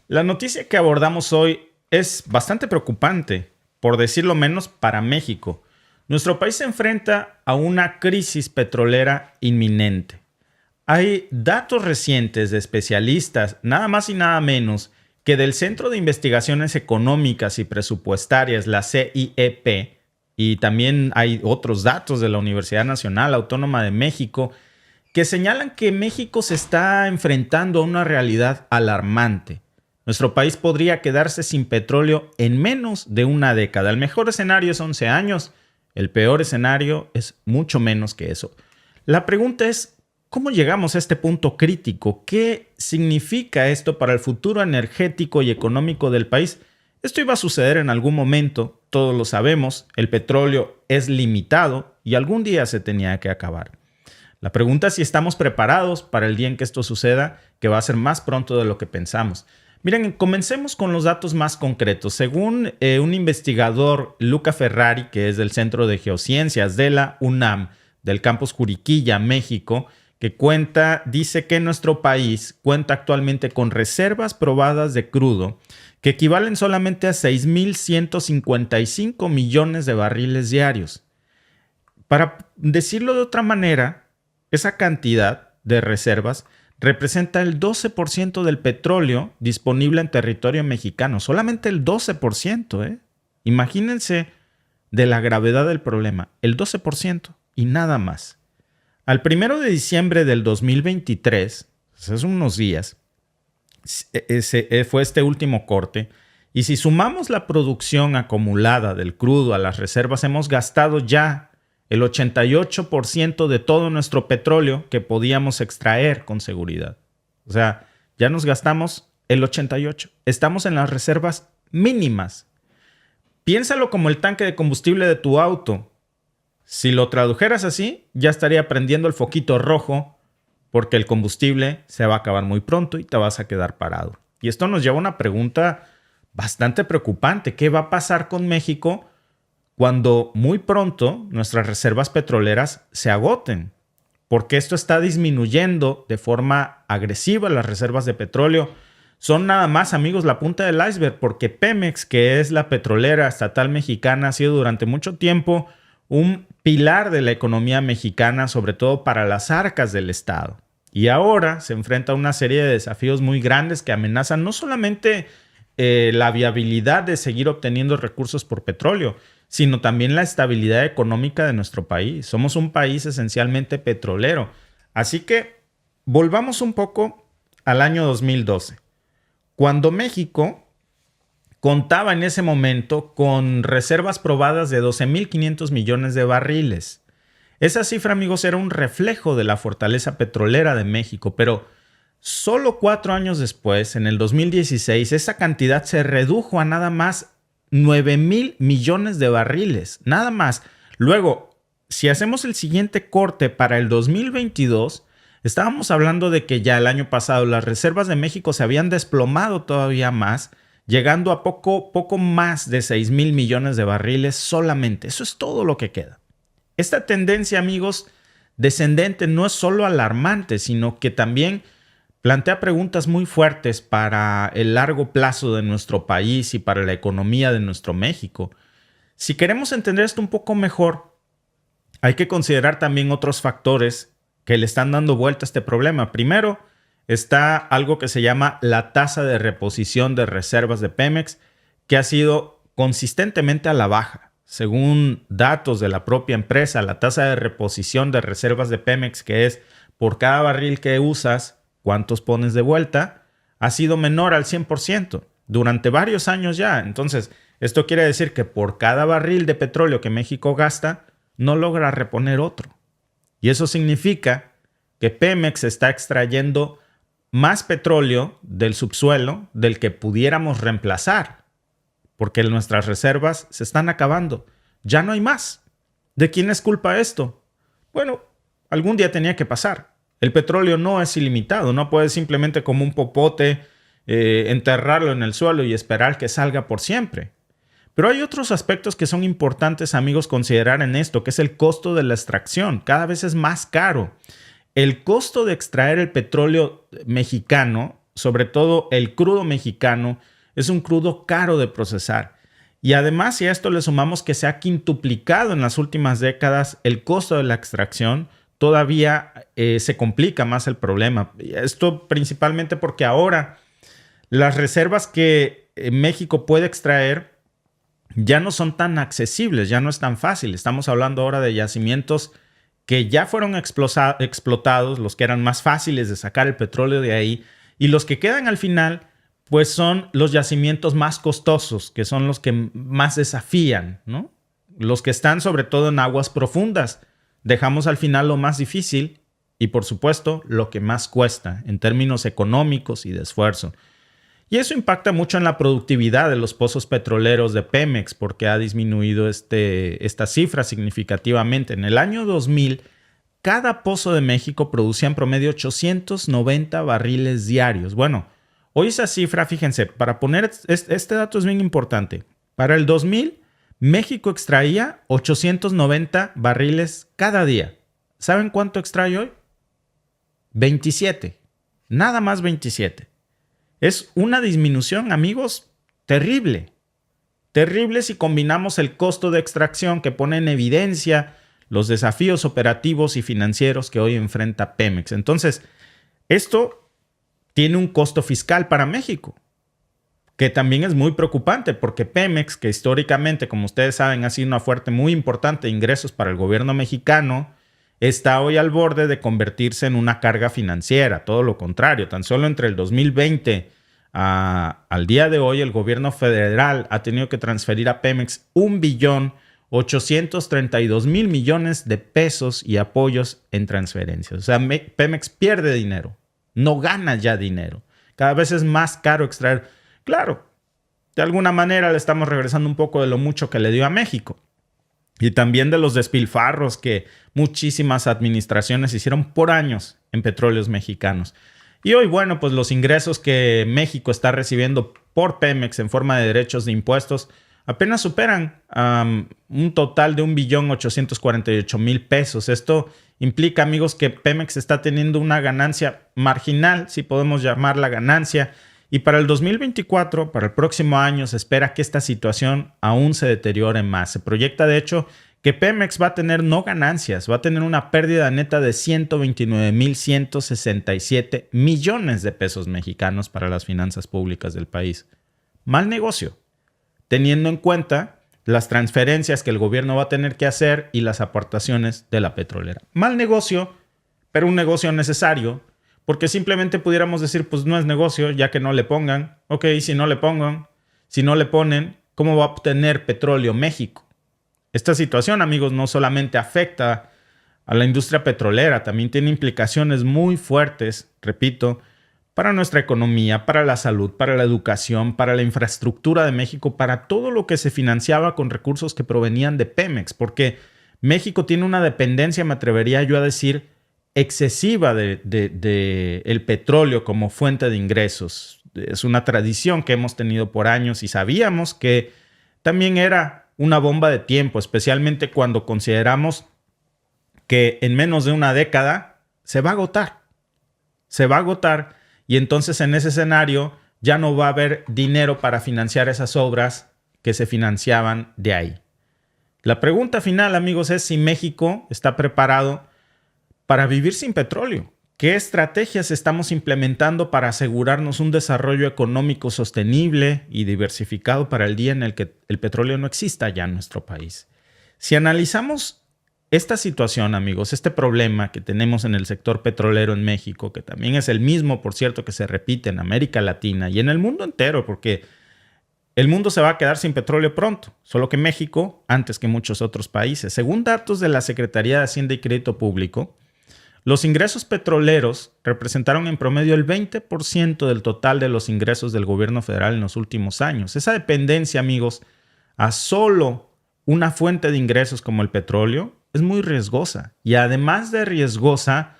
La noticia que abordamos hoy es bastante preocupante, por decirlo menos, para México. Nuestro país se enfrenta a una crisis petrolera inminente. Hay datos recientes de especialistas, nada más y nada menos, que del Centro de Investigaciones Económicas y Presupuestarias, la CIEP, y también hay otros datos de la Universidad Nacional Autónoma de México, que señalan que México se está enfrentando a una realidad alarmante. Nuestro país podría quedarse sin petróleo en menos de una década. El mejor escenario es 11 años, el peor escenario es mucho menos que eso. La pregunta es, ¿cómo llegamos a este punto crítico? ¿Qué significa esto para el futuro energético y económico del país? Esto iba a suceder en algún momento, todos lo sabemos, el petróleo es limitado y algún día se tenía que acabar. La pregunta es si estamos preparados para el día en que esto suceda, que va a ser más pronto de lo que pensamos. Miren, comencemos con los datos más concretos. Según un investigador, Luca Ferrari, que es del Centro de Geociencias de la UNAM, del campus Juriquilla, México, que dice que nuestro país cuenta actualmente con reservas probadas de crudo que equivalen solamente a 6.155 millones de barriles diarios. Para decirlo de otra manera, esa cantidad de reservas representa el 12% del petróleo disponible en territorio mexicano. Solamente el 12%, ¿eh? Imagínense de la gravedad del problema. El 12% y nada más. Al 1 de diciembre del 2023, hace unos días, fue este último corte. Y si sumamos la producción acumulada del crudo a las reservas, hemos gastado ya el 88% de todo nuestro petróleo que podíamos extraer con seguridad. O sea, ya nos gastamos el 88%. Estamos en las reservas mínimas. Piénsalo como el tanque de combustible de tu auto. Si lo tradujeras así, ya estaría prendiendo el foquito rojo porque el combustible se va a acabar muy pronto y te vas a quedar parado. Y esto nos lleva a una pregunta bastante preocupante. ¿Qué va a pasar con México cuando muy pronto nuestras reservas petroleras se agoten? Porque esto está disminuyendo de forma agresiva las reservas de petróleo. Son nada más, amigos, la punta del iceberg, porque Pemex, que es la petrolera estatal mexicana, ha sido durante mucho tiempo un pilar de la economía mexicana, sobre todo para las arcas del Estado. Y ahora se enfrenta a una serie de desafíos muy grandes que amenazan no solamente la viabilidad de seguir obteniendo recursos por petróleo, sino también la estabilidad económica de nuestro país. Somos un país esencialmente petrolero. Así que volvamos un poco al año 2012, cuando México contaba en ese momento con reservas probadas de 12.500 millones de barriles. Esa cifra, amigos, era un reflejo de la fortaleza petrolera de México, pero solo 4 años después, en el 2016, esa cantidad se redujo a nada más 9.000 millones de barriles, nada más. Luego, si hacemos el siguiente corte para el 2022, estábamos hablando de que ya el año pasado las reservas de México se habían desplomado todavía más, llegando a poco más de 6.000 millones de barriles solamente. Eso es todo lo que queda. Esta tendencia, amigos, descendente no es solo alarmante, sino que también plantea preguntas muy fuertes para el largo plazo de nuestro país y para la economía de nuestro México. Si queremos entender esto un poco mejor, hay que considerar también otros factores que le están dando vuelta a este problema. Primero, está algo que se llama la tasa de reposición de reservas de Pemex, que ha sido consistentemente a la baja. Según datos de la propia empresa, la tasa de reposición de reservas de Pemex, que es por cada barril que usas, cuántos pones de vuelta, ha sido menor al 100% durante varios años ya. Entonces, esto quiere decir que por cada barril de petróleo que México gasta, no logra reponer otro. Y eso significa que Pemex está extrayendo más petróleo del subsuelo del que pudiéramos reemplazar, porque nuestras reservas se están acabando. Ya no hay más. ¿De quién es culpa esto? Bueno, algún día tenía que pasar. El petróleo no es ilimitado. No puedes simplemente como un popote enterrarlo en el suelo y esperar que salga por siempre. Pero hay otros aspectos que son importantes, amigos, considerar en esto, que es el costo de la extracción. Cada vez es más caro. El costo de extraer el petróleo mexicano sobre todo el crudo mexicano, es un crudo caro de procesar. Y además, si a esto le sumamos que se ha quintuplicado en las últimas décadas el costo de la extracción, todavía se complica más el problema. Esto principalmente porque ahora las reservas que México puede extraer ya no son tan accesibles, ya no es tan fácil. Estamos hablando ahora de yacimientos que ya fueron explotados, los que eran más fáciles de sacar el petróleo de ahí, y los que quedan al final, pues son los yacimientos más costosos, que son los que más desafían, ¿no? Los que están sobre todo en aguas profundas. Dejamos al final lo más difícil y, por supuesto, lo que más cuesta en términos económicos y de esfuerzo. Y eso impacta mucho en la productividad de los pozos petroleros de Pemex porque ha disminuido esta cifra significativamente. En el año 2000, cada pozo de México producía en promedio 890 barriles diarios. Bueno, hoy esa cifra, fíjense, para poner este dato es bien importante. Para el 2000, México extraía 890 barriles cada día. ¿Saben cuánto extrae hoy? 27. Nada más 27. Es una disminución, amigos, terrible. Terrible si combinamos el costo de extracción que pone en evidencia los desafíos operativos y financieros que hoy enfrenta Pemex. Entonces, esto tiene un costo fiscal para México, que también es muy preocupante porque Pemex, que históricamente, como ustedes saben, ha sido una fuente muy importante de ingresos para el gobierno mexicano, está hoy al borde de convertirse en una carga financiera. Todo lo contrario, tan solo entre el 2020 al día de hoy, el gobierno federal ha tenido que transferir a Pemex 1.832.000 millones de pesos y apoyos en transferencias. O sea, Pemex pierde dinero, no gana ya dinero. Cada vez es más caro extraer. Claro, de alguna manera le estamos regresando un poco de lo mucho que le dio a México. Y también de los despilfarros que muchísimas administraciones hicieron por años en petróleos mexicanos. Y hoy, bueno, pues los ingresos que México está recibiendo por Pemex en forma de derechos de impuestos apenas superan un total de 1.848.000 pesos. Esto implica, amigos, que Pemex está teniendo una ganancia marginal, si podemos llamarla ganancia. Y para el 2024, para el próximo año, se espera que esta situación aún se deteriore más. Se proyecta, de hecho, que Pemex va a tener no ganancias, va a tener una pérdida neta de 129.167 millones de pesos mexicanos para las finanzas públicas del país. Mal negocio, teniendo en cuenta las transferencias que el gobierno va a tener que hacer y las aportaciones de la petrolera. Mal negocio, pero un negocio necesario. Porque simplemente pudiéramos decir, pues no es negocio, ya que no le pongan. Ok, si no le pongan, si no le ponen, ¿cómo va a obtener petróleo México? Esta situación, amigos, no solamente afecta a la industria petrolera, también tiene implicaciones muy fuertes, repito, para nuestra economía, para la salud, para la educación, para la infraestructura de México, para todo lo que se financiaba con recursos que provenían de Pemex. Porque México tiene una dependencia, me atrevería yo a decir, excesiva de el petróleo como fuente de ingresos. Es una tradición que hemos tenido por años y sabíamos que también era una bomba de tiempo, especialmente cuando consideramos que en menos de una década se va a agotar. Se va a agotar y entonces en ese escenario ya no va a haber dinero para financiar esas obras que se financiaban de ahí. La pregunta final, amigos, es si México está preparado para vivir sin petróleo. ¿Qué estrategias estamos implementando para asegurarnos un desarrollo económico sostenible y diversificado para el día en el que el petróleo no exista ya en nuestro país? Si analizamos esta situación, amigos, este problema que tenemos en el sector petrolero en México, que también es el mismo, por cierto, que se repite en América Latina y en el mundo entero, porque el mundo se va a quedar sin petróleo pronto, solo que México antes que muchos otros países. Según datos de la Secretaría de Hacienda y Crédito Público, los ingresos petroleros representaron en promedio el 20% del total de los ingresos del gobierno federal en los últimos años. Esa dependencia, amigos, a solo una fuente de ingresos como el petróleo es muy riesgosa. Y además de riesgosa,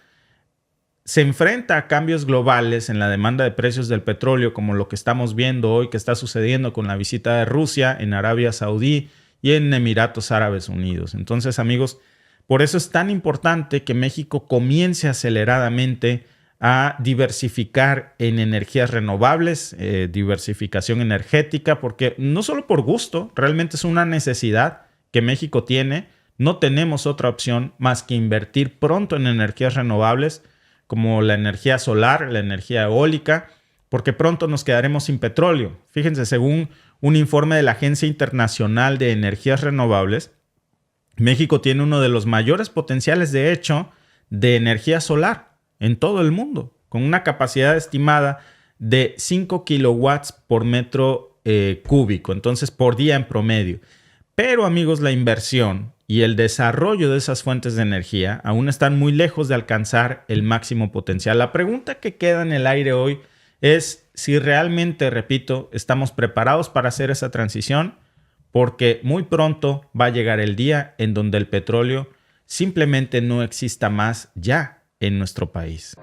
se enfrenta a cambios globales en la demanda de precios del petróleo, como lo que estamos viendo hoy que está sucediendo con la visita de Rusia en Arabia Saudí y en Emiratos Árabes Unidos. Entonces, amigos, por eso es tan importante que México comience aceleradamente a diversificar en energías renovables, diversificación energética, porque no solo por gusto, realmente es una necesidad que México tiene. No tenemos otra opción más que invertir pronto en energías renovables como la energía solar, la energía eólica, porque pronto nos quedaremos sin petróleo. Fíjense, según un informe de la Agencia Internacional de Energías Renovables, México tiene uno de los mayores potenciales, de hecho, de energía solar en todo el mundo, con una capacidad estimada de 5 kilowatts por metro cúbico, entonces por día en promedio. Pero amigos, la inversión y el desarrollo de esas fuentes de energía aún están muy lejos de alcanzar el máximo potencial. La pregunta que queda en el aire hoy es si realmente, repito, estamos preparados para hacer esa transición, porque muy pronto va a llegar el día en donde el petróleo simplemente no exista más ya en nuestro país.